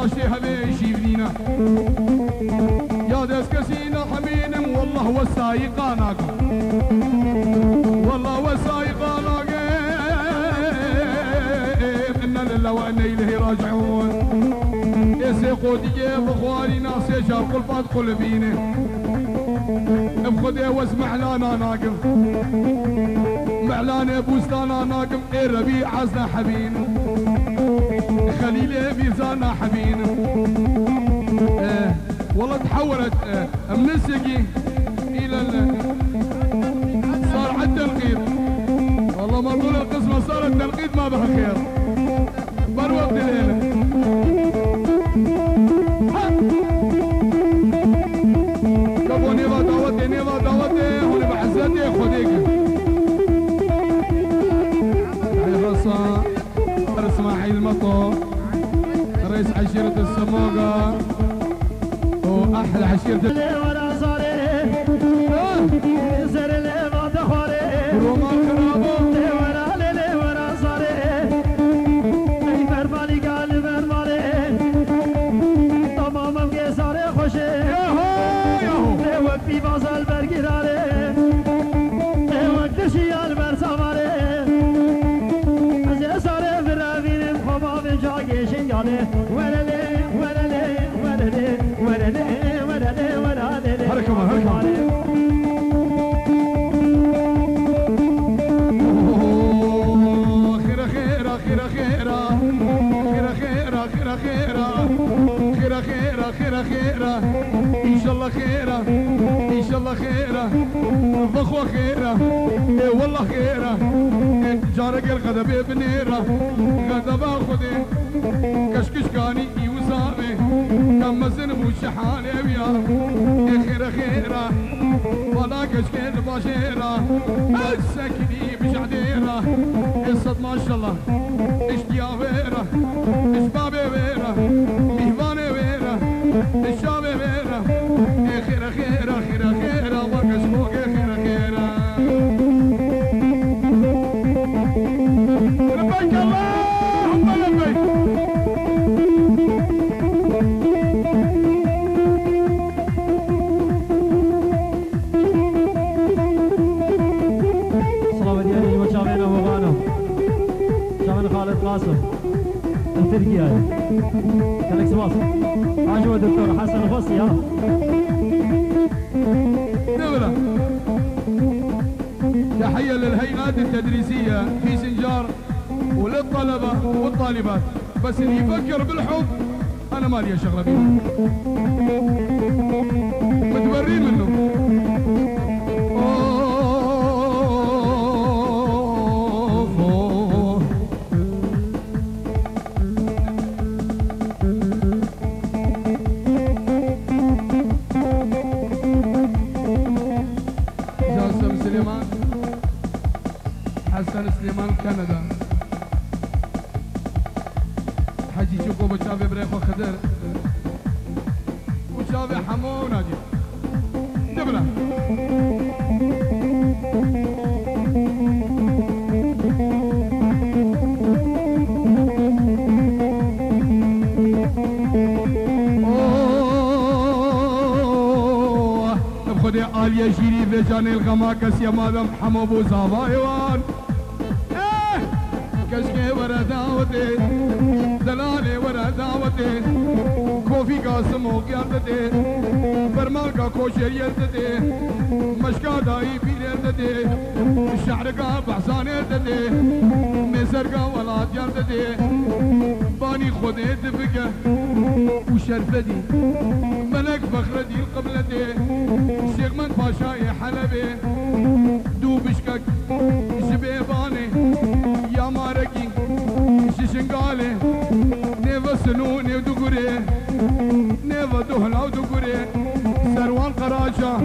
داشتي هبي شيفنينا يا داس كسينا حمينم والله والسايقاناك والله والسايقاناك إنا لله وإنا إليه راجعون يسيقو ديجي بخواري ناس يشاف قلبات قلبينه بخدي واسمع لنا ناقم معلانة بوستانا ناقم إيه ربيع عزنا حبين خليلي ميزانا حبين والله تحولت من السقي إلى صار حتى القيد والله ما نقول القسمة صار التنقيد ما بها خير بروقت الليلة كبو نيضا دعوتي هوني بحزاتي خديك هاي خاصة اسماعيل مطو رئيس عشيرة السموقة واحلى عشيرة رومان كرابو خيرة إن شاء الله خيرة إن شاء الله خيرة ضخوة خيرة والله خيرة جارك الغدبة بنيرة غدبة خدي كشكشكاني يوزامي كم مزن وشحالي ويا خيرة ولا كشكين باشيرة السكني بجعديرة قصة ما شاء الله اشتيا ويرة اشبابي ويرة مهباني ويرة الشامي ويرة خيرة ورقش فوق خيرة لبيك اللهم لبيك صلاة ديالي وشامينا وغانا شامينا خالد قاسم التركي هاي خليك سواس عجوة الدكتور حسن الفصلي ها نبرة تحية للهيئات التدريسية في سنجار وللطلبة والطالبات بس اللي يفكر بالحب أنا ما لي شغلة بيه متبرين منه حسن سليمان كندا حجي شوكو بشافي بريخو خدر وشافي حمو ناجي نبلا خدي آلية جيري بجاني الغماكس يا مادم حمو بو زابايوان كشكي ورا دعوتي دلالي ورا دعوتي كوفي قاسم وقيادتي برمال كوشير يلتتي مشكا داي بير يلتتي الشعر بحسان يلتتي مزرقا ولاد يلتتي باني خودي دفقه وشرفتي ملك فخردي القبلتي الشيخ من باشاي حلبي دوبشكك شبيباني يا ماركي ششنقالي نيفا سنوني ودقوري نيفا دهلا ودقوري سروان قراجة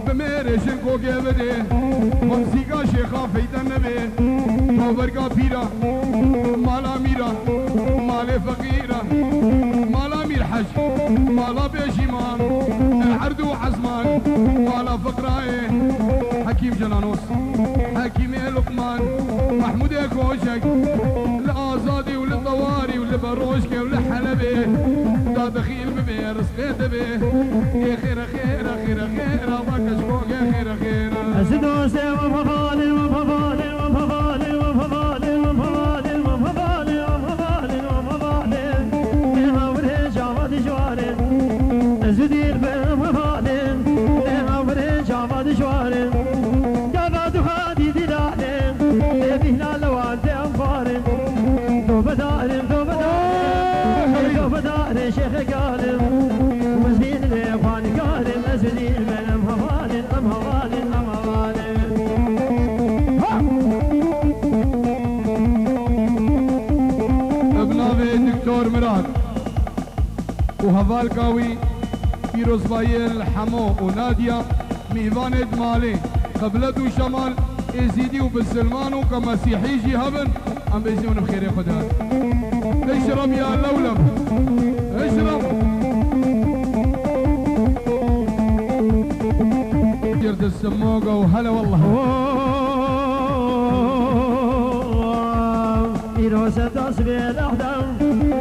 بميري شنكو قيبدي ومسيقا شيخا فيدا النبي موبرقا بيرا مالا ميرا مالي فقيرة مالا مير حج مالا بيشيمان العرض وعزمان مالا فقراي حكيم جنانوس حكيم لقمان محمود كوشك لآزادي وللضوء خواري ولا بروشكه ولا حلبه دا دخيل ببي رزقيت به يا خير خير خير خير ضاك شكوك يا خير خير أزدوسي وفضالي وفضالي وفضالي وفضالي وفضالي وفضالي وفضالي وفضالي إيها وريجا ودجواري أزدير بفضالي إيها وريجا ودجواري قبض هادي دلالي بيهنا لوالدي أنفاري دوبداري دوبداري دوبداري شيخ قالم وزين لي فاني قالم أزدير من أمهوالي أمهوالي أمهوالي ابناوي دكتور مراد وهفالكاوي فيروز بايل حمو ونادية ميفان دمالي قبلة وشمال ازيدي وبالسلمان وكمسيحي جي هبن ام بيزيون بخير يا خدا اشرب يا لولب اشرب جرد السموقة وهلا والله فيروز تصبي الأحدام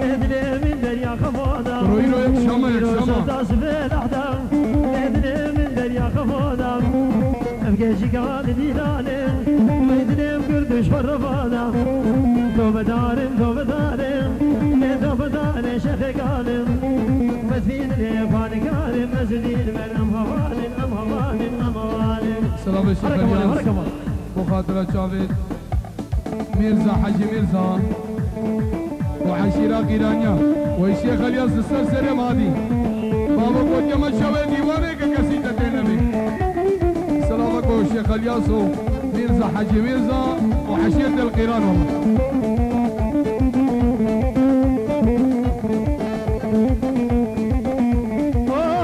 ادري من دريا خفوضة رويلو يكشمه فيروز يكشمه تصبي الأحدام ادري من دريا خفوضة أبقى قال ديلاني ما يدري بقردش فرفاضة دوب دارم دوب دارم دوب دارم شيخ قالم مثفين لي فاني قالم أزدين من أمهوالي أمهوالي أمهوالي سلام الشيخ الياس وخاطرة جاويد ميرزا حجي ميرزا وعشيرة قيرانيا والشيخ الياس السرسري مادي بابا قد يما شوي ديواني كقصيدة النبي سلامك الشيخ الياس ميرزا حجي ميرزا وحشيرة القيران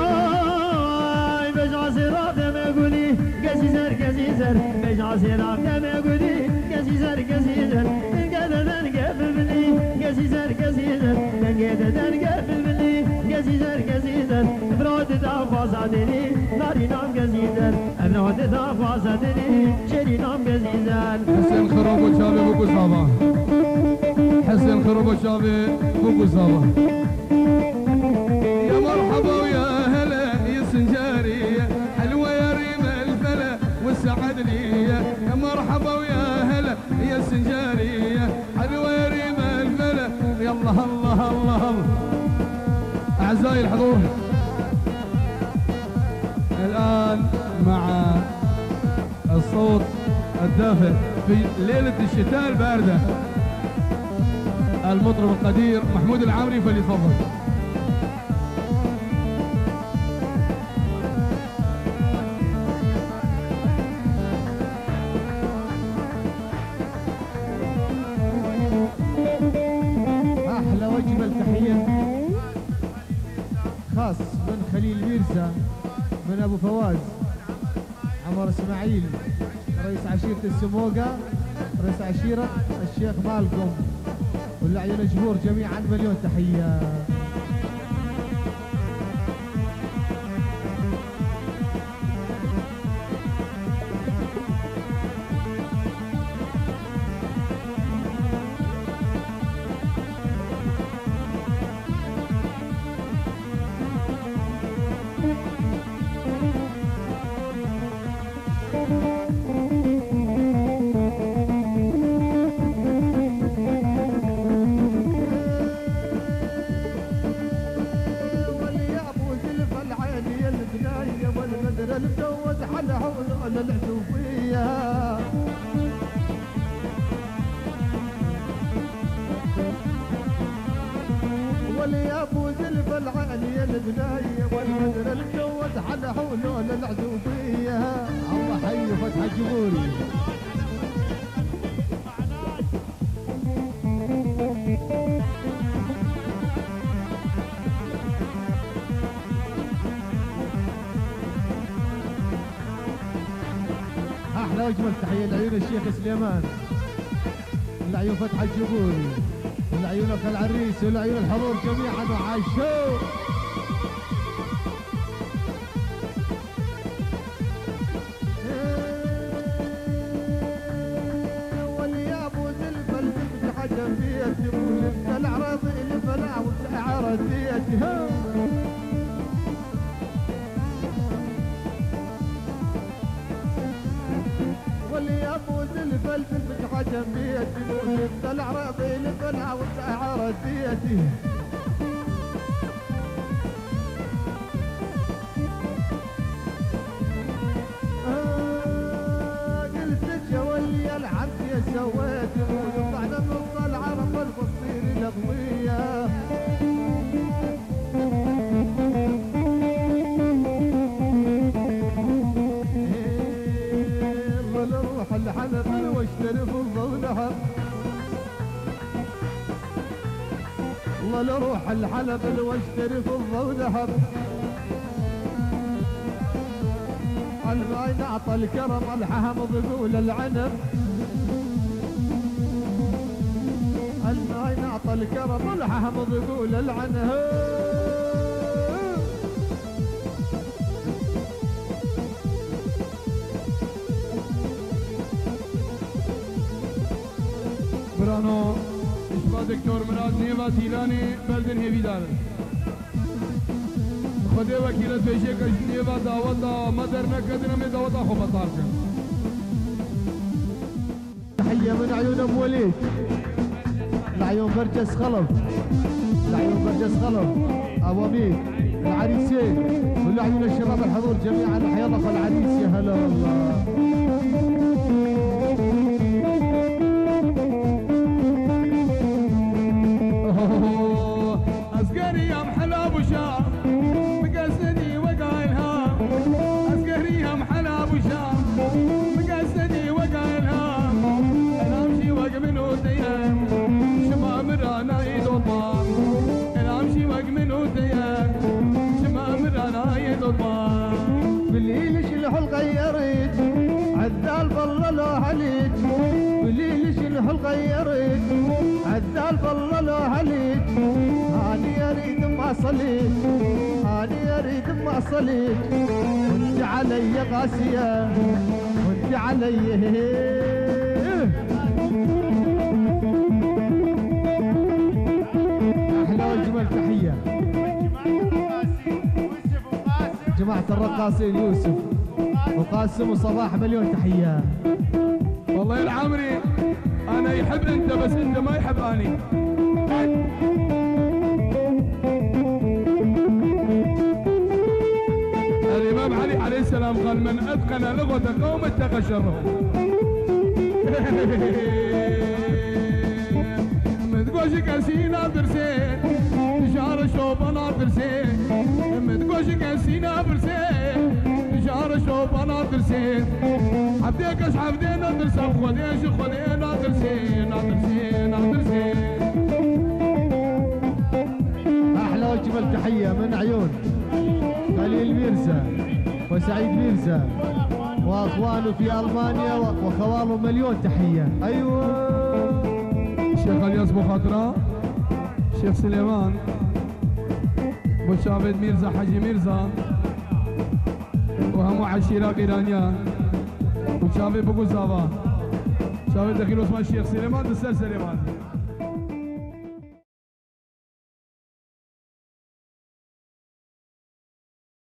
والله بجع سراط ما قولي قزيزر قزيزر بجع سراط ما قولي قزيزر قزيزر قددن قبل بلي قزيزر قزيزر قددن قبل بلي قزيزر قزيزر برود دافاز عدني ناري نام قزيزر برود دافاز عدني شري نام قزيزر حسين خروب وشابي بوكو صابا حسين خروب وشابي بوكو صابا يا مرحبا ويا هلا يا سنجارية حلوة يا ريم الفلا والسعد لي يا مرحبا ويا هلا يا سنجارية حلوة يا ريم الفلا يا الله الله الله الله أعزائي الحضور الآن مع الصوت الدافئ في ليلة الشتاء الباردة المطرب القدير محمود العامري فليتفضل. أحلى وجبة تحية خاص من خليل ميرزا من أبو فواز عمر إسماعيل رئيس عشيرة السموقة رئيس عشيرة الشيخ مالكم واللعيون الجمهور جميعا مليون تحية. المجوز حلها ولا العزوفية واللي ابو زلف العالية البناية والمدر المجوز حلها ولا العزوفية. الله حي فتح الجمهوري. احلى واجمل تحيه لعيون الشيخ سليمان، لعيون فتح الجبوري، لعيون اخ العريس، ولعيون الحضور جميعا وعاشوا. واللي يا ابو زلفه الزفت حجم بيت اللي افوز الفلفل بتحجم بيتي وجبت العراضي لطلع وسعرت بيتي قلت جولي العب يا سويت وطلعنا نص العرب الفصيل الاضويه نروح الحلب واشتري فضة وذهب والله نروح الحلب واشتري فضة وذهب الماي نعطى الكرم الحامض يقول العنب الماي نعطى الكرم الحامض يقول العنب برانو اشبا دکتور مراد نیوا تیلانی بلدن هیویدار خدای وکیلت پیشه کش نیوا دعوتا مدر نکدن می دعوتا خوب اطار کن تحية من عيون ابو وليد لعيون برجس خلف لعيون برجس خلف اوامير العريسين ولعيون الشباب الحضور جميعا حيا الله فالعريس يا هلا والله أسقري يا محلا أبو شام مقصدي وقايلها أسقري يا محلا أبو شام مقصدي وقايلها أنا أمشي وق من وديان شما مرانا يدوطان أنا أمشي وق من وديان شما مرانا يدوطان بالليل شلح الغيرت عذال بالله لو عليك بالليل شلح الغيرت عذال بالله لو عليك أنا أريد ما صليت أنا أريد ما صليت وأنت علي قاسية وأنت علي أحلى وأجمل تحية جماعة الرقاصين يوسف وقاسم وصباح مليون تحية والله يا العمري أنا يحب أنت بس أنت ما يحب أني الإمام علي عليه السلام قال من أتقن لغة قوم اتقى شرهم متقوش كاسينا درسين شعر شوبة ناطرسين متقوش كاسينا برسين شعر شوبة ناطرسين حبديك اش حبدين ناطرسين خديش خدين ناطرسين ناطرسين ناطرسين أحلى وأجمل تحية من عيون خليل ميرزا وسعيد ميرزا وأخوانه في ألمانيا وخواله مليون تحية أيوة الشيخ الياس بخاطرة الشيخ سليمان بوشافد ميرزا حاجي ميرزا وهم عشيرة إيرانية وشافد بقوزافا شافد دخيل اسمه الشيخ سليمان دسر سليمان